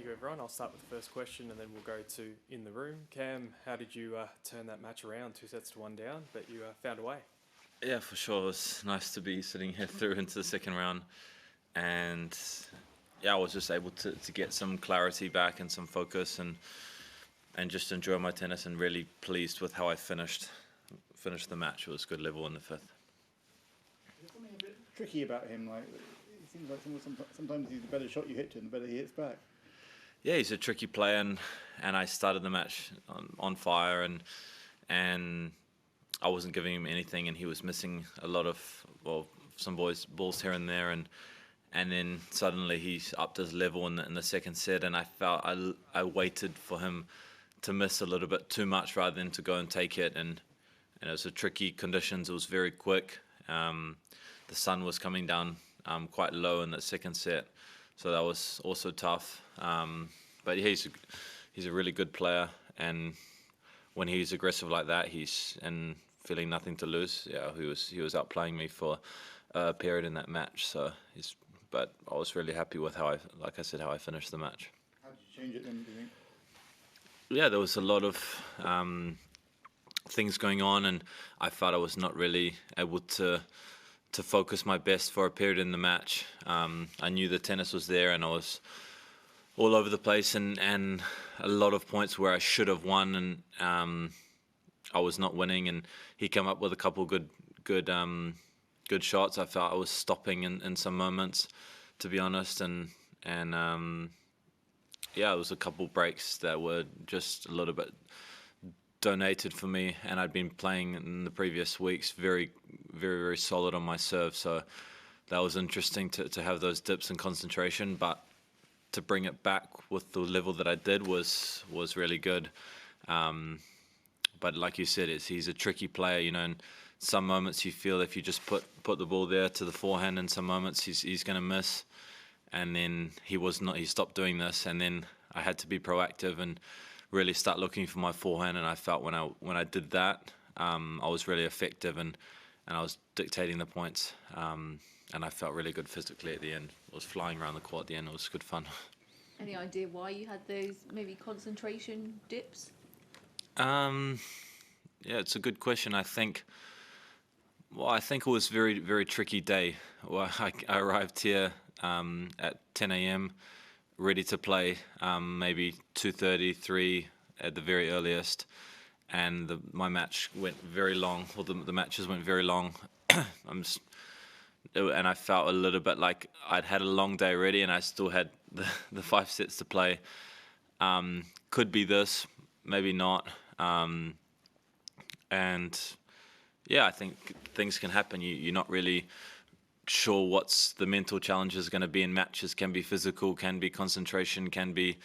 you, everyone. I'll start with the first question and then we'll go to in the room. Cam, how did you turn that match around? 2-1 down, but you found a way. Yeah, for sure. It was nice to be sitting here through into the second round. And yeah, I was just able to get some clarity back and some focus and just enjoy my tennis, and really pleased with how I finished the match. It was good level in the fifth. There's something a bit tricky about him. Like, it seems like sometimes he's the better shot you hit to him, the better he hits back. Yeah, he's a tricky player, and I started the match on fire, and I wasn't giving him anything, and he was missing a lot of some balls here and there, and then suddenly he's upped his level in the second set, and I felt I waited for him to miss a little bit too much rather than to go and take it, and it was a tricky conditions. It was very quick. The sun was coming down quite low in the second set, so that was also tough. But yeah, he's a really good player, and when he's aggressive like that, he's feeling nothing to lose. Yeah, he was outplaying me for a period in that match. So but I was really happy with how I finished the match. How did you change it then, do you think? Yeah, there was a lot of things going on, and I felt I was not really able to focus my best for a period in the match. I knew the tennis was there, and I was all over the place, and a lot of points where I should have won, and I was not winning. And he came up with a couple good shots. I felt I was stopping in some moments, to be honest, and yeah, it was a couple breaks that were just a little bit donated for me, and I'd been playing in the previous weeks very, very, very solid on my serve, so that was interesting to have those dips in concentration, but to bring it back with the level that I did was really good. But like you said, he's a tricky player, you know, and some moments you feel if you just put the ball there to the forehand, and some moments he's going to miss. And then he stopped doing this, and then I had to be proactive and really start looking for my forehand, and I felt when I did that, I was really effective, and I was dictating the points, and I felt really good physically at the end. I was flying around the court at the end. It was good fun. Any idea why you had those maybe concentration dips? Yeah, it's a good question. I think it was very, very tricky day. Well, I arrived here at 10 a.m. ready to play, maybe 2:30, 3 at the very earliest, and my match went very long. Well, the matches went very long. And I felt a little bit like I'd had a long day already, and I still had the 5 sets to play. Could be this, maybe not. And yeah, I think things can happen. You're not really sure what's the mental challenge is going to be in matches. Can be physical, can be concentration, can be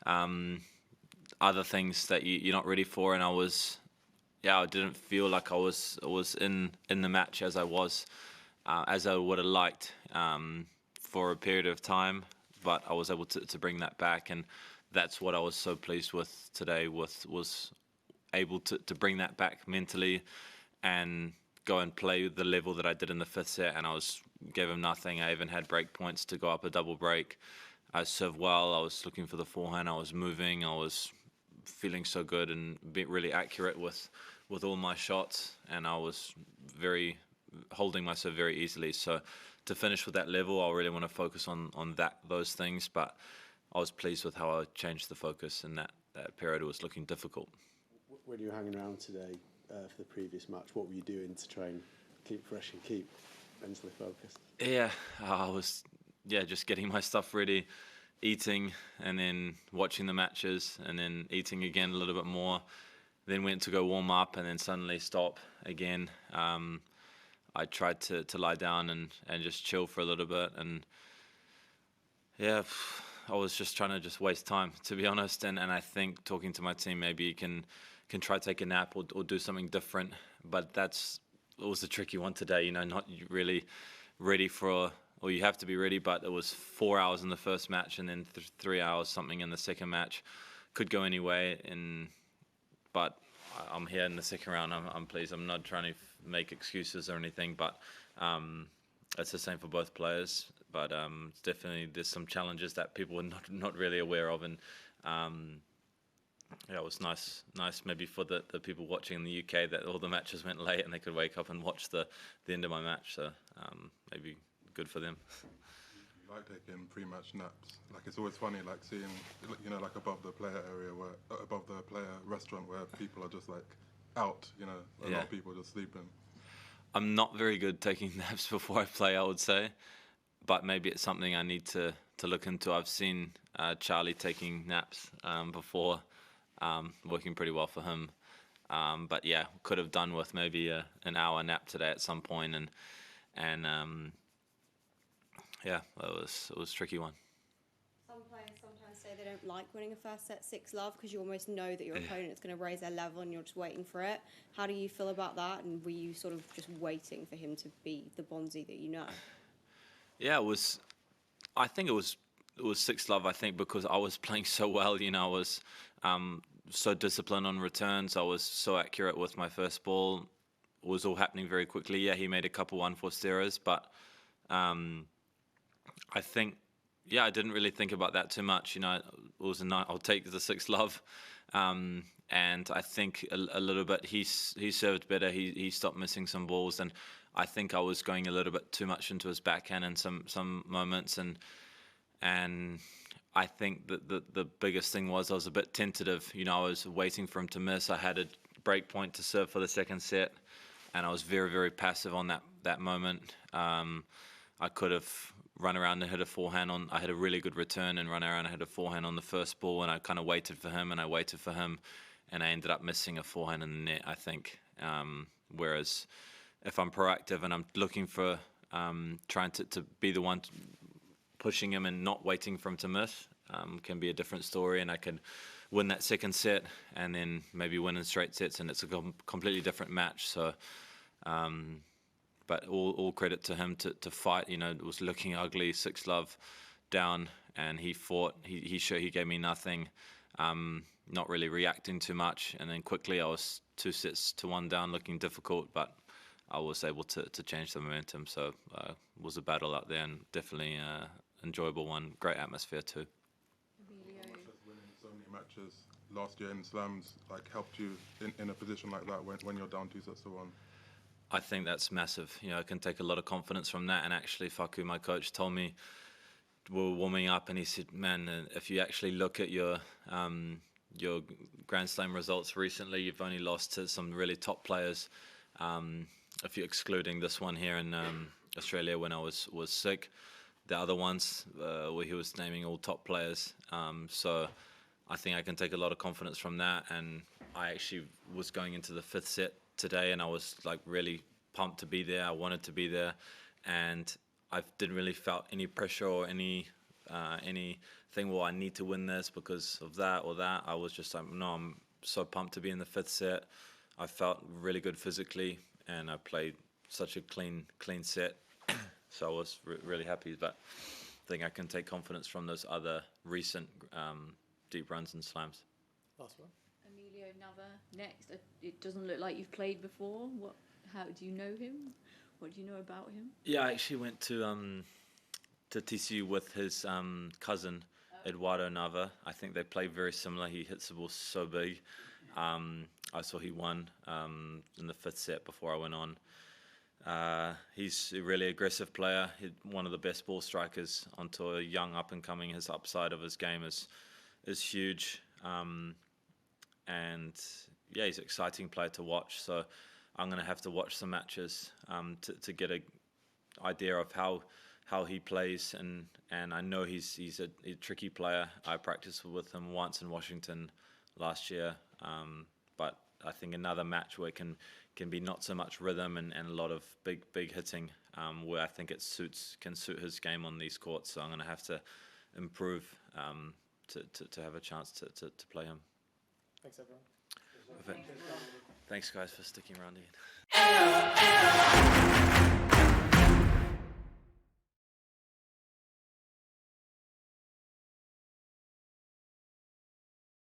other things that you're not ready for. And I didn't feel like I was in the match as I would have liked for a period of time, but I was able to bring that back, and that's what I was so pleased with today. Was able to bring that back mentally and go and play the level that I did in the fifth set, and gave him nothing. I even had break points to go up a double break. I served well. I was looking for the forehand. I was moving. I was feeling so good and being really accurate with all my shots, and I was holding myself very easily. So to finish with that level, I really want to focus on those things, but I was pleased with how I changed the focus in that period. It was looking difficult. When you were hanging around today for the previous match, what were you doing to try and keep fresh and keep mentally focused? Yeah, I was just getting my stuff ready, eating, and then watching the matches, and then eating again a little bit more. Then went to go warm up, and then suddenly stop again. I tried to lie down and just chill for a little bit, and yeah, I was just trying to just waste time, to be honest. And I think talking to my team, maybe you can try to take a nap or do something different. But it was a tricky one today, you know, not really ready or you have to be ready, but it was 4 hours in the first match, and then 3 hours something in the second match. Could go anyway, but I'm here in the second round. I'm pleased. I'm not trying to make excuses or anything, but it's the same for both players. but definitely there's some challenges that people are not really aware of, and yeah, it was nice maybe for the people watching in the UK that all the matches went late and they could wake up and watch the end of my match. So maybe good for them. You like taking pre-match naps? Like, it's always funny, like seeing, you know, like above the player area, above the player restaurant, where people are just like out. You know, a lot of people just sleeping. I'm not very good taking naps before I play, I would say, but maybe it's something I need to look into. I've seen Charlie taking naps before, working pretty well for him. But yeah, could have done with maybe an hour nap today at some point, and yeah, it was a tricky one. Some players sometimes say they don't like winning a first set 6-love because you almost know that your opponent is going to raise their level and you're just waiting for it. How do you feel about that? And were you sort of just waiting for him to be the Bonzi that you know? Yeah, it was. I think it was 6-love. I think because I was playing so well. You know, I was so disciplined on returns. I was so accurate with my first ball. It was all happening very quickly. Yeah, he made a couple unforced errors, but I think, yeah, I didn't really think about that too much. You know, it was I'll take the 6-love, and I think a little bit he served better. He stopped missing some balls, and I think I was going a little bit too much into his backhand in some moments, and I think that the biggest thing was I was a bit tentative. You know, I was waiting for him to miss. I had a break point to serve for the second set, and I was very, very passive on that moment. I could have run around and hit a forehand I had a really good return and run around and hit a forehand on the first ball, and I kind of waited for him, and I ended up missing a forehand in the net, I think. Whereas if I'm proactive and I'm looking for trying to be the one pushing him and not waiting for him to miss, can be a different story, and I can win that second set and then maybe win in straight sets, and it's a completely different match. So but all credit to him to fight. You know, it was looking ugly, 6-love down, and he fought. He gave me nothing, not really reacting too much, and then quickly I was 2-1 down, looking difficult, but I was able to change the momentum. So it was a battle out there, and definitely enjoyable one. Great atmosphere too. Winning so many matches last year in slams helped you in a position like that when you're down 2-1. I think that's massive. You know, I can take a lot of confidence from that. And actually, Faku, my coach, told me we were warming up, and he said, "Man, if you actually look at your Grand Slam results recently, you've only lost to some really top players. If you're excluding this one here in Australia when I was sick, the other ones where he was naming all top players. So I think I can take a lot of confidence from that. And I actually was going into the 5th set today, and I was really pumped to be there. I wanted to be there, and I didn't really felt any pressure or anything. Well, I need to win this because of that or that. I was just no, I'm so pumped to be in the 5th set. I felt really good physically, and I played such a clean set. So I was really happy. But I think I can take confidence from those other recent deep runs and slams. Last one. Emilio Nava next. It doesn't look like you've played before. How do you know him? What do you know about him? Yeah, I actually went to TCU with his cousin Eduardo Nava. I think they play very similar. He hits the ball so big. I saw he won in the 5th set before I went on. He's a really aggressive player. He's one of the best ball strikers on tour. Young, up and coming. His upside of his game is huge. And yeah, he's an exciting player to watch. So I'm going to have to watch some matches to get an idea of how he plays. And I know he's a tricky player. I practiced with him once in Washington last year. But I think another match where it can be not so much rhythm and a lot of big hitting, where I think it can suit his game on these courts. So I'm going to have to improve to have a chance to play him. Thanks, everyone. Perfect. Thanks, guys, for sticking around again.